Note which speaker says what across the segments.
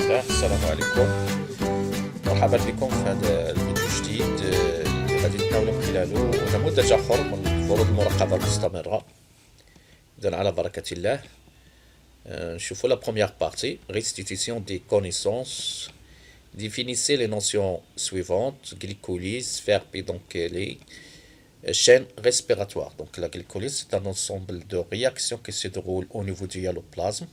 Speaker 1: الله. السلام عليكم، مرحبا بكم في هذا الفيديو الجديد اللي غادي نتناولوا من خلاله نموذج آخر من فروض المراقبة المستمرة. إذن على بركة الله نشوفوا la première partie, restitution des connaissances. Définissez les notions suivantes: glycolyse, faire pédonculer, chaîne respiratoire. Donc la glycolyse, c'est un ensemble de réactions qui se déroulent au niveau du hyaloplasme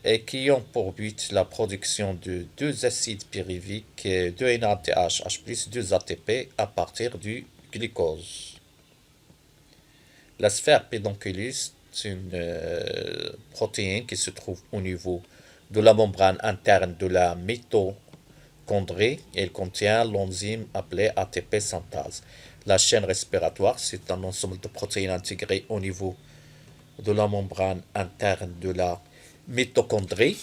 Speaker 1: et qui ont pour but la production de deux acides pyruviques, 2 NADH, H+, 2 ATP à partir du glucose. La sphère pédonculeuse, c'est une protéine qui se trouve au niveau de la membrane interne de la mitochondrie. Elle contient l'enzyme appelée ATP synthase. La chaîne respiratoire, c'est un ensemble de protéines intégrées au niveau de la membrane interne de la mitochondrie.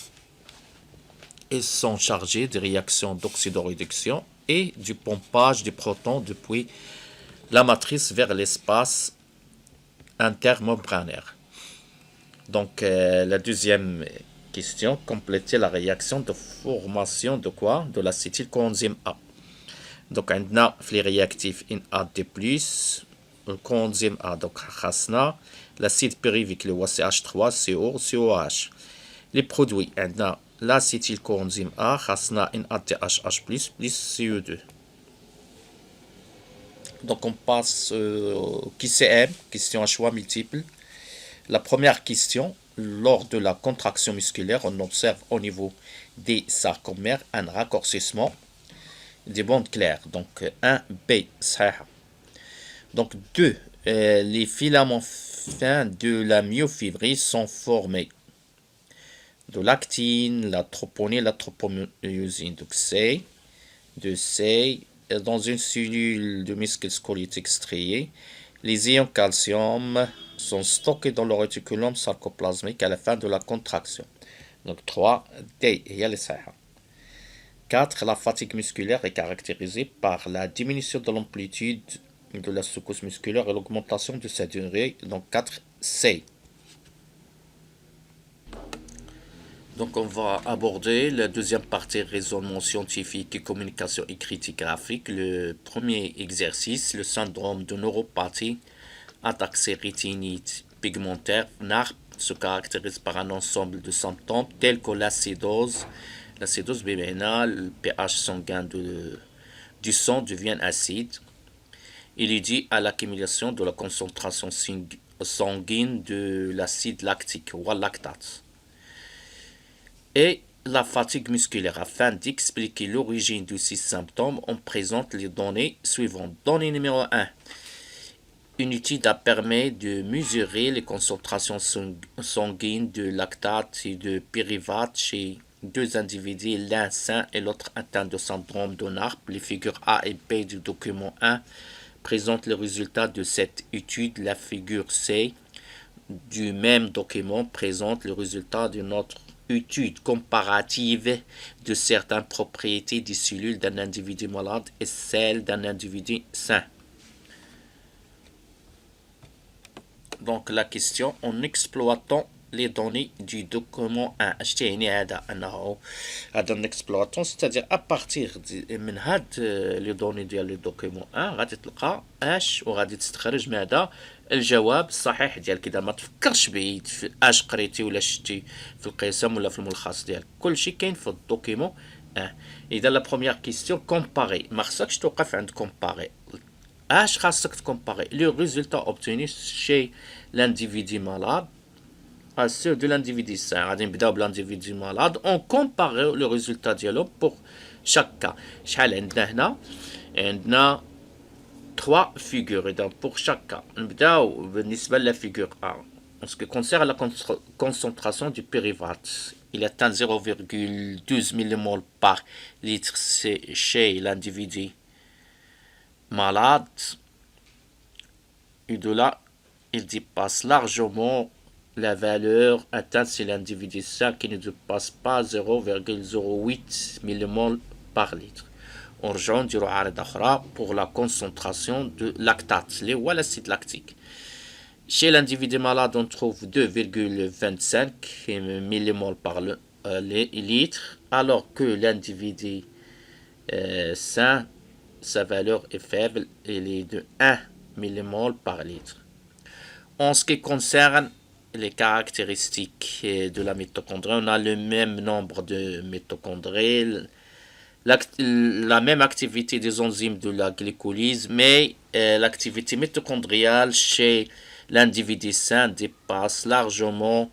Speaker 1: Elles sont chargées des réactions d'oxydoréduction et du pompage des protons depuis la matrice vers l'espace intermembranaire. Donc la deuxième question, compléter la réaction de formation de quoi? De l'acétylcoenzyme A. Donc عندنا في les réactifs NAD+, le coenzyme A, donc خاصنا l'acide pyruvique اللي هو CH3CO COH. Les produits عندنا l'acétylcoenzyme A خاصنا NADH H+, plus CO2. Donc on passe au QCM, question à choix multiples. La première question, lors de la contraction musculaire, on observe au niveau des sarcomères un raccourcissement des bandes claires. Donc 1B, صحيح. Donc 2, les filaments fins de la myofibrie sont formés de l'actine, la troponine, la tropomyosine. Donc C, de C, dans une cellule de muscle squelettique strié, les ions calcium sont stockés dans le réticulum sarcoplasmique à la fin de la contraction. Donc 3, D, il y a les صحيح. 4. La fatigue musculaire est caractérisée par la diminution de l'amplitude de la secousse musculaire et l'augmentation de sa durée. Donc 4, C. Donc on va aborder la deuxième partie, raisonnement scientifique et communication écrite graphique. Le premier exercice, le syndrome de neuropathie ataxie rétinite pigmentaire NARP se caractérise par un ensemble de symptômes tels que l'acidose. L'acidose, le pH sanguin du sang devient acide. Il est dû à l'accumulation de la concentration sanguine de l'acide lactique ou lactate. Et la fatigue musculaire. Afin d'expliquer l'origine de ces symptômes, on présente les données suivantes. Donnée numéro 1. Une étude a permis de mesurer les concentrations sanguines de lactate et de pyruvate chez deux individus, l'un sain et l'autre atteint de syndrome de NARP. Les figures A et B du document 1 présentent les résultats de cette étude. La figure C du même document présente les résultats d'une autre étude comparative de certaines propriétés des cellules d'un individu malade et celles d'un individu sain. Donc la question, en exploitant les données du document 1. en exploitant, c'est-à-dire à partir من هاد les données ديال le document 1 غادي تلقى اش وغادي تستخرج من هذا الجواب الصحيح ديالك. اذا ما تفكرش بعيد في اش قريتي ولا شتي في القسم ولا في الملخص ديالك، كلشي كاين في الدوكيمون 1. اذا لا بروميير كيستيون كومباري، ما خصكش توقف عند كومباري. اش خاصك تكومباري؟ لو ريزولتا اوبتوني chez l'individu malade à ceux de l'individu sain. غادي نبداو بالindividu malade. On compare le résultat ديالو pour chaque cas. شحال عندنا هنا؟ عندنا 3 figures. إذا pour chaque cas نبداو بالنسبة ل figure 1. En ce qui concerne la concentration du pyruvate, il atteint 0,12 mmol par litre chez l'individu malade. Et de là, il dépasse largement la valeur atteinte chez l'individu sain qui ne dépasse pas 0,08 mmol par litre. On نديرو عارضة أخرى pour la concentration de lactate اللي هو l'acide lactique. Chez l'individu malade, on trouve 2,25 mmol par litres, alors que l'individu sain, sa valeur est faible, elle est de 1 millimole par litre. En ce qui concerne les caractéristiques de la mitochondrie, on a le même nombre de mitochondries, la même activité des enzymes de la glycolyse, mais l'activité mitochondriale chez l'individu sain dépasse largement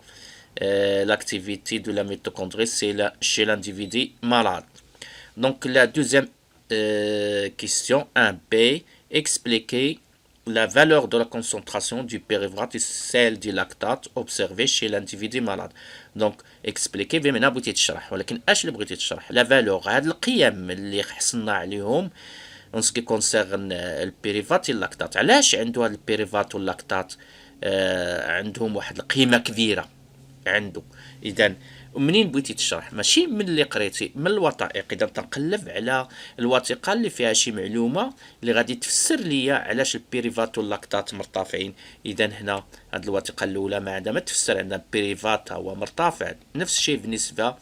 Speaker 1: l'activité de la mitochondrie chez l'individu malade. Donc la deuxième question, 1b, expliquer la valeur de la concentration du pyruvate et celle du lactate observée chez l'individu malade. Donc expliquer بما بغيتي تشرح ولكن اش اللي بغيتي تشرح لا فالور هاد القيم اللي حصلنا عليهم en ce qui concerne البيريفات واللاكتات علاش عنده هاد البيريفات واللاكتات عندهم واحد القيمه كبيره عنده اذا ومنين بغيتي تشرح ماشي من اللي قريتي من الوثائق اذا تنقلب على الوثيقه اللي فيها شي معلومه اللي غادي تفسر ليا علاش البيريفات واللاكتات مرتفعين اذا هنا هاد الوثيقه الاولى ما عندها ما تفسر عندنا البيريفات هو مرتفع نفس الشيء بالنسبه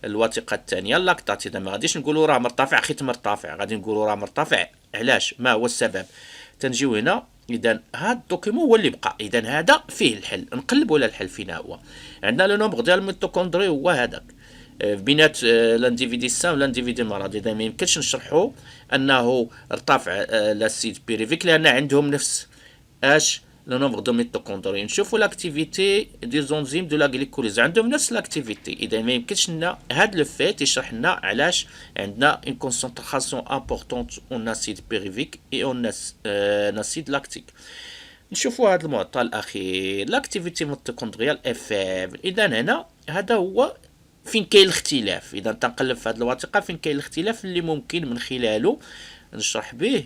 Speaker 1: الوثيقه الثانيه اللاكتات اذا ما غاديش نقولوا راه مرتفع خيت مرتفع غادي نقولوا راه مرتفع علاش ما هو السبب تنجيو هنا اذا هذا الدوكيمون هو اللي بقى اذا هذا فيه الحل نقلبوا على الحل فينا هو عندنا لو نومبر ديال الميتوكوندري هو هذاك بينات لانديفيدي سان ولانديفيدي مرض اذا ما يمكنش نشرحوا انه ارتفع لاسيد بيريفيك لان عندهم نفس اش لو نومبر دو ميتوكوندري نشوفوا لاكتيفيتي دي زونزيم دو لا غليكوليز عندهم نفس لاكتيفيتي اذا ما يمكنش لنا هذا لو فيت يشرح لنا علاش عندنا اون كونسونطراسيون امبورطونت اون اسيد بيريفيك اي اون اسيد لاكتيك نشوفوا هذا المعطى الاخير لاكتيفيتي ميتوكوندريال اف اذا هنا هذا هو فين كاين الاختلاف اذا تنقلب في هذه الوثيقه فين كاين الاختلاف اللي ممكن من خلاله نشرح به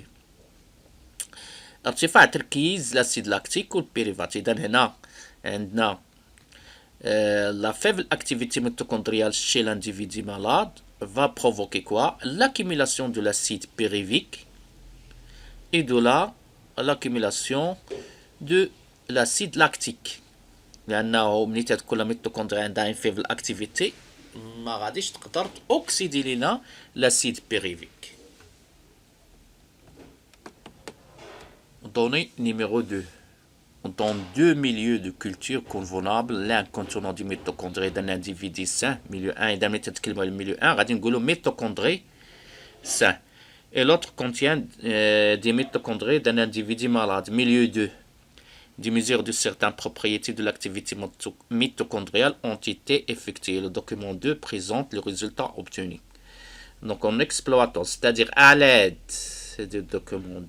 Speaker 1: ارتفاع تركيز لاسيد لاكتيك والبيريفات اذا هنا عندنا la faible activité mitochondriale chez l'individu malade va provoquer quoi? L'accumulation de l'acide pyruvique et de l'accumulation de l'acide lactique لأنه ملي تكون الميتوكوندريا عندها une faible activité ما غاديش تقدر تأكسيدي لنا l'acide pyruvique. Donnée numéro 2. Dans deux milieux de culture convenables, l'un contenant des mitochondries d'un individu sain, milieu 1, et d'un milieu 1, غادي نقولوا mitochondries sains. Et l'autre contient des mitochondries d'un individu malade, milieu 2. Des mesures de certaines propriétés de l'activité mitochondriale ont été effectuées. Le document 2 présente le résultat obtenu. Donc en exploitant, c'est-à-dire à l'aide des documents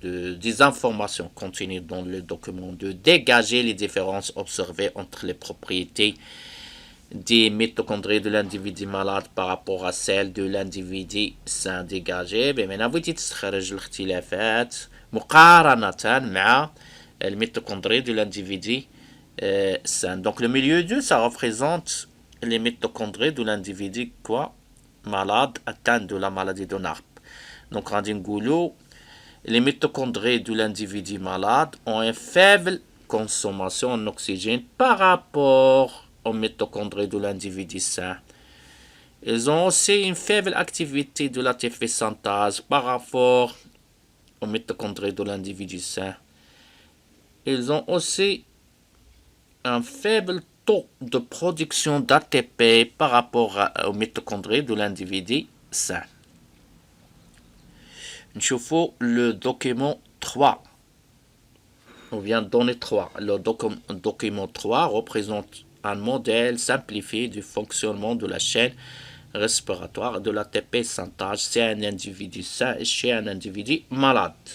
Speaker 1: des informations contenues dans le document de dégager les différences observées entre les propriétés des mitochondries de l'individu malade par rapport à celles de l'individu sain dégagé. بمعنى بغيتي تستخرج الاختلافات مقارنة مع الميتوكوندري de l'individu sain. Donc le milieu 2 ça représente les mitochondries de l'individu quoi malade atteint de la maladie de Narp. Donc غادي نقولوا les mitochondries de l'individu malade ont une faible consommation en oxygène par rapport aux mitochondries de l'individu sain. Ils ont aussi une faible activité de l'ATP synthase par rapport aux mitochondries de l'individu sain. Ils ont aussi un faible taux de production d'ATP par rapport aux mitochondries de l'individu sain. نشوفوا le document 3 ou bien donnée 3. Le document 3 représente un modèle simplifié du fonctionnement de la chaîne respiratoire de l'ATP synthase chez un individu sain et chez un individu malade.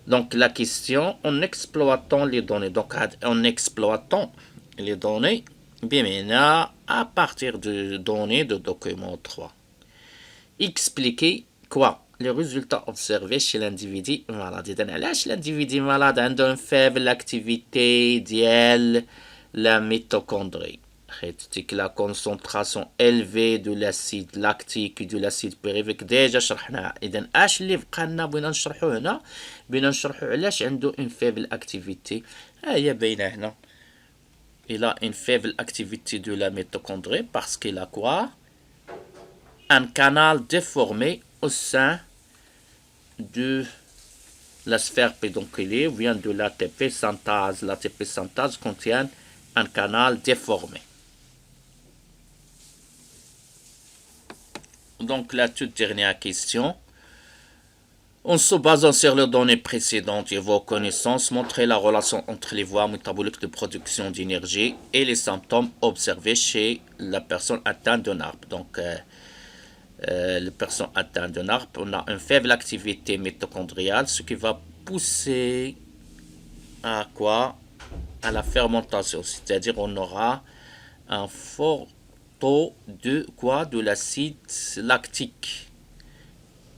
Speaker 1: Donc la question en exploitant les données, donc en exploitant les données, bien maintenant à partir de données de document 3. Expliquer quoi? Les résultats observés chez l'individu malade. إذن علاش l'individu malade عنده une faible activité ديال la mitochondrie حيت la concentration élevée de l'acide lactique et de l'acide pyruvique déjà شرحناها. إذن اش اللي بقى لنا بغينا نشرحو هنا بغينا نشرحو علاش عنده une faible activité ها هي باينه هنا Il a une faible activité de la mitochondrie parce qu'il a quoi? Un canal déformé au sein de la sphère pédonculaire vient de l'ATP synthase. L'ATP synthase contient un canal déformé. Donc la toute dernière question. En se basant sur les données précédentes et vos connaissances, montrez la relation entre les voies métaboliques de production d'énergie et les symptômes observés chez la personne atteinte d'un arbre. Donc, la personne atteinte d'un arbre, on a une faible activité mitochondriale, ce qui va pousser à quoi? À la fermentation, c'est-à-dire on aura un fort taux de quoi? De l'acide lactique.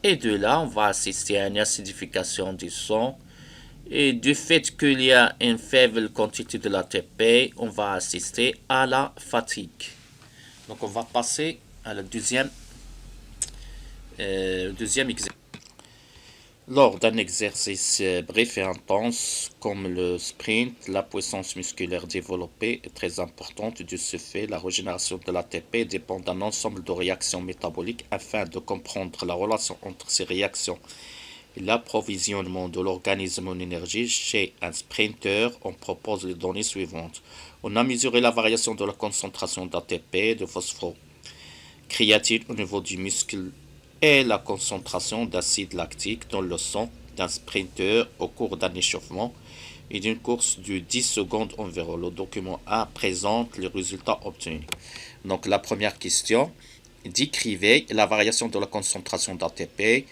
Speaker 1: Et de là, on va assister à une acidification du sang. Et du fait qu'il y a une faible quantité de l'ATP, on va assister à la fatigue. Donc on va passer à la deuxième exercice. Lors d'un exercice bref et intense comme le sprint, la puissance musculaire développée est très importante. De ce fait, la régénération de l'ATP dépend d'un ensemble de réactions métaboliques. Afin de comprendre la relation entre ces réactions et l'approvisionnement de l'organisme en énergie chez un sprinter, on propose les données suivantes. On a mesuré la variation de la concentration d'ATP, de phosphocréatine au niveau du muscle et la concentration d'acide lactique dans le sang d'un sprinter au cours d'un échauffement et d'une course de 10 secondes environ. Le document A présente les résultats obtenus. Donc la première question, décrivez la variation de la concentration d'ATP,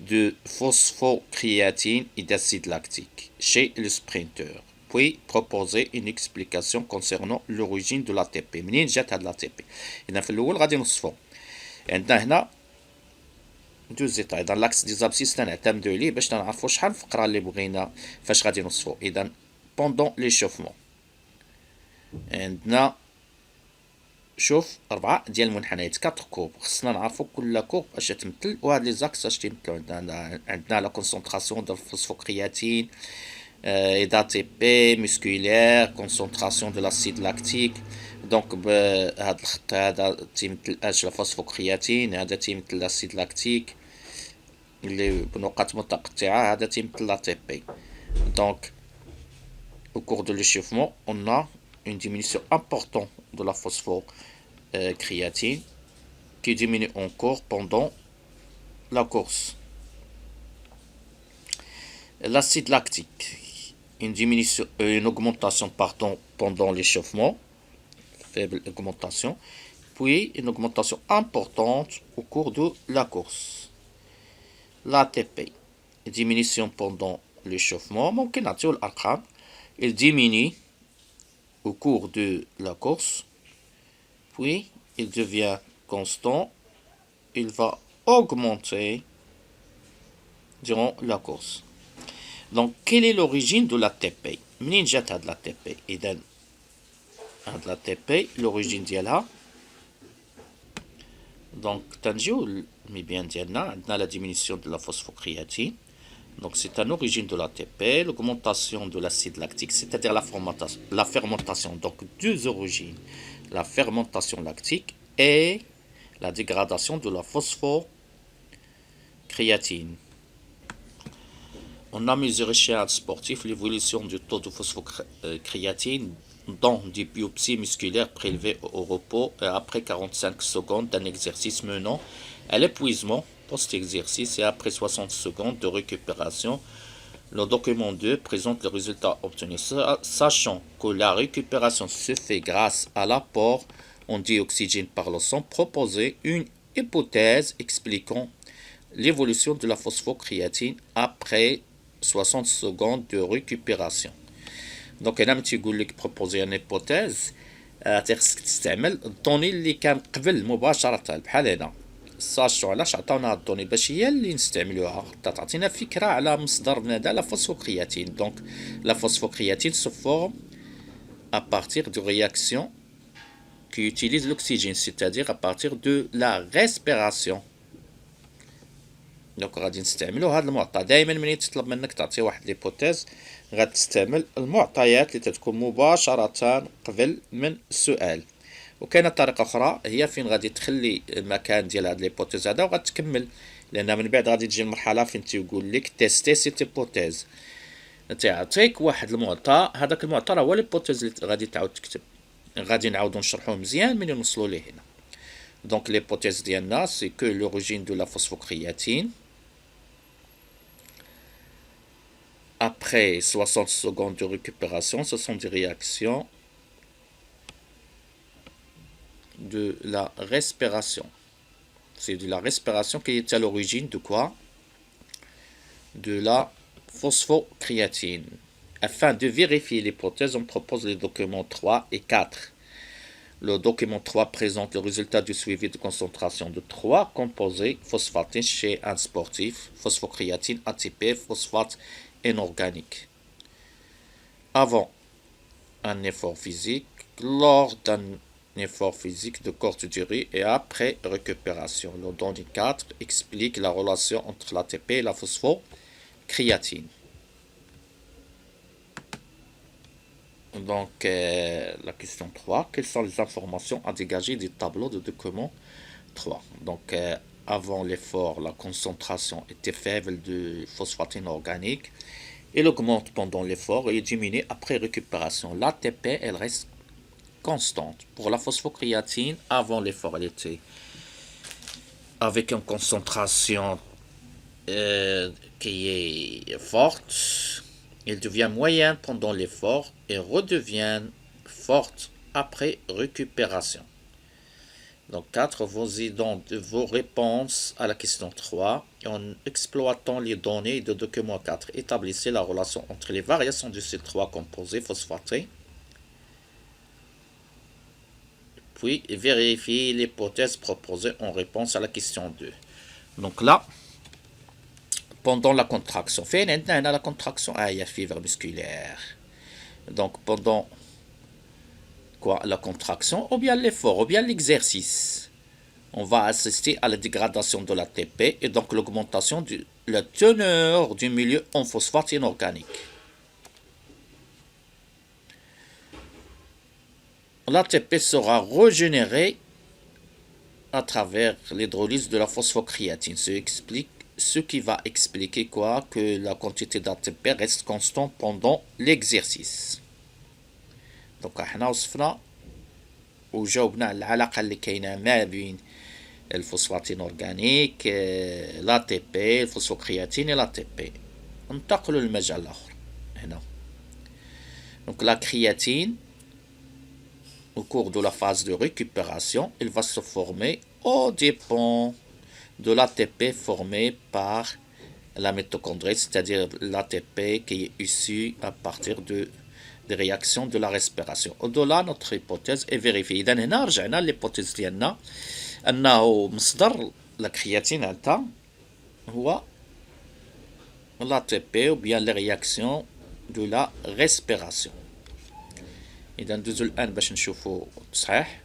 Speaker 1: de phosphocréatine et d'acide lactique chez le sprinter. Puis proposez une explication concernant l'origine de l'ATP. منين جات هاد l'ATP؟ إذا في الأول غادي نوصفو. عندنا هنا دو زيتاي dans l'axe des abscisses تنعتمدو عليه باش تنعرفو شحال الفقرة اللي بغينا فاش غادي نوصفو. إذا pendant l'échauffement عندنا شوف 4 ديال المنحنيات 4 كوب. خصنا نعرفو كل كوب اش تمثل وهاد لي زاكس اش تيمثلو. عندنا لا كونسونطراسيون ديال الفوسفوكرياتين et d'ATP musculaire, concentration de l'acide lactique. دونك بهذا الخط هذا تيمثل اش الفوسفوكرياتين، هذا تيمثل l'acide lactique اللي بنقاط متقطعة، هذا تيمثل l'ATP. Donc au cours de l'échauffement, on a une diminution importante de la phosphocréatine qui diminue encore pendant la course. L'acide lactique, une augmentation pendant l'échauffement, faible augmentation, puis une augmentation importante au cours de la course. L'ATP, diminution pendant l'échauffement, ممكن نعطيو الأرقام. Il diminue au cours de la course, puis il devient constant, il va augmenter durant la course. Donc, quelle est l'origine de l'ATP? منين جات هاد l'ATP؟ إذا هاد l'ATP l'origine ديالها donc تنجيو المبيان ديالنا عندنا la diminution de la phosphocréatine. Donc c'est une origine de l'ATP, l'augmentation de l'acide lactique, c'est-à-dire la fermentation. Donc deux origines, la fermentation lactique et la dégradation de la phosphocréatine. On a mesuré chez un sportif l'évolution du taux de phosphocréatine dans des biopsies musculaires prélevées au repos et après 45 secondes d'un exercice menant à l'épuisement post-exercice et après 60 secondes de récupération. Le document 2 présente les résultats obtenus. Sachant que la récupération se fait grâce à l'apport en dioxygène par le sang, proposez une hypothèse expliquant l'évolution de la phosphocréatine après 60 secondes de récupération. Donc هنا تيقول لك بروبوزي ان هيبوتيز خصك تستعمل الدوني اللي كان قبل مباشرة بحال هنا. ساشو علاش عطاونا هاد الدوني باش هي اللي نستعملوها حتى تعطينا فكرة على مصدر هذا لا فوسفوكرياتين. دونك لا فوسفوكرياتين se forme à partir de réactions qui utilisent l'oxygène, c'est-à-dire à partir de la respiration. دونك غادي نستعملو هاد المعطى. دائما ملي تطلب منك تعطي واحد ليبوتيز غتستعمل المعطيات اللي تتكون مباشرة قبل من السؤال. وكاينه طريقه اخرى هي فين غادي تخلي المكان ديال هاد ليبوتيز هذا وغتكمل، لان من بعد غادي تجي المرحله فين تيقول لك تيستي سيت هيبوتيز، تعطيك واحد المعطى، هذاك المعطى راه هو ليبوتيز اللي غادي تعاود تكتب. غادي نعاودو نشرحوه مزيان ملي نوصلو ليه هنا. دونك ليبوتيز ديالنا سي كو لوريجين دو لا فوسفوكرياتين après 60 secondes de récupération, ce sont des réactions de la respiration. C'est de la respiration qui est à l'origine de quoi? De la phosphocréatine. Afin de vérifier l'hypothèse, on propose les documents 3 et 4. Le document 3 présente le résultat du suivi de concentration de 3 composés phosphatines chez un sportif, phosphocréatine, ATP, phosphate inorganique. Avant un effort physique, lors d'un effort physique de courte durée et après récupération. Le donné 4 explique la relation entre l'ATP et la phosphocréatine. Donc, la question 3, quelles sont les informations à dégager du tableau de document 3? Donc, avant l'effort, la concentration était faible de phosphatine organique. Elle augmente pendant l'effort et diminue après récupération. L'ATP, elle reste constante. Pour la phosphocréatine, avant l'effort, elle était avec une concentration qui est forte. Elle devient moyenne pendant l'effort et redevient forte après récupération. Donc 4, vos réponses à la question 3. En exploitant les données de document 4, établissez la relation entre les variations de ces 3 composés phosphatés. Puis vérifiez l'hypothèse proposée en réponse à la question 2. Donc là, pendant la contraction, la contraction, il y a fièvre musculaire. Donc pendant quoi, la contraction, ou bien l'effort, ou bien l'exercice, on va assister à la dégradation de l'ATP et donc l'augmentation de la teneur du milieu en phosphate inorganique. L'ATP sera régénéré à travers l'hydrolyse de la phosphocréatine. Ce qui va expliquer quoi? Que la quantité d'ATP reste constante pendant l'exercice. Donc احنا وصفنا وجاوبنا على العلاقة اللي كاينة ما بين الفوسفاتين اورغانيك، لا تي بي، الفوسفوكرياتين لا تي بي. ننتقلوا للمجال الاخر هنا. Donc la créatine, au cours de la phase de récupération, elle va se former aux dépens de l'ATP formé par la mitochondrie, c'est-à-dire l'ATP qui est issu à partir des réactions de la respiration. Au-delà, notre hypothèse est vérifiée. إذا هنا رجعنا للhypothèse ديالنا أنه مصدر الكرياتين هذا هو l'ATP ou bien les réactions de la respiration. إذا ندوزو الآن باش نشوفو التصحيح.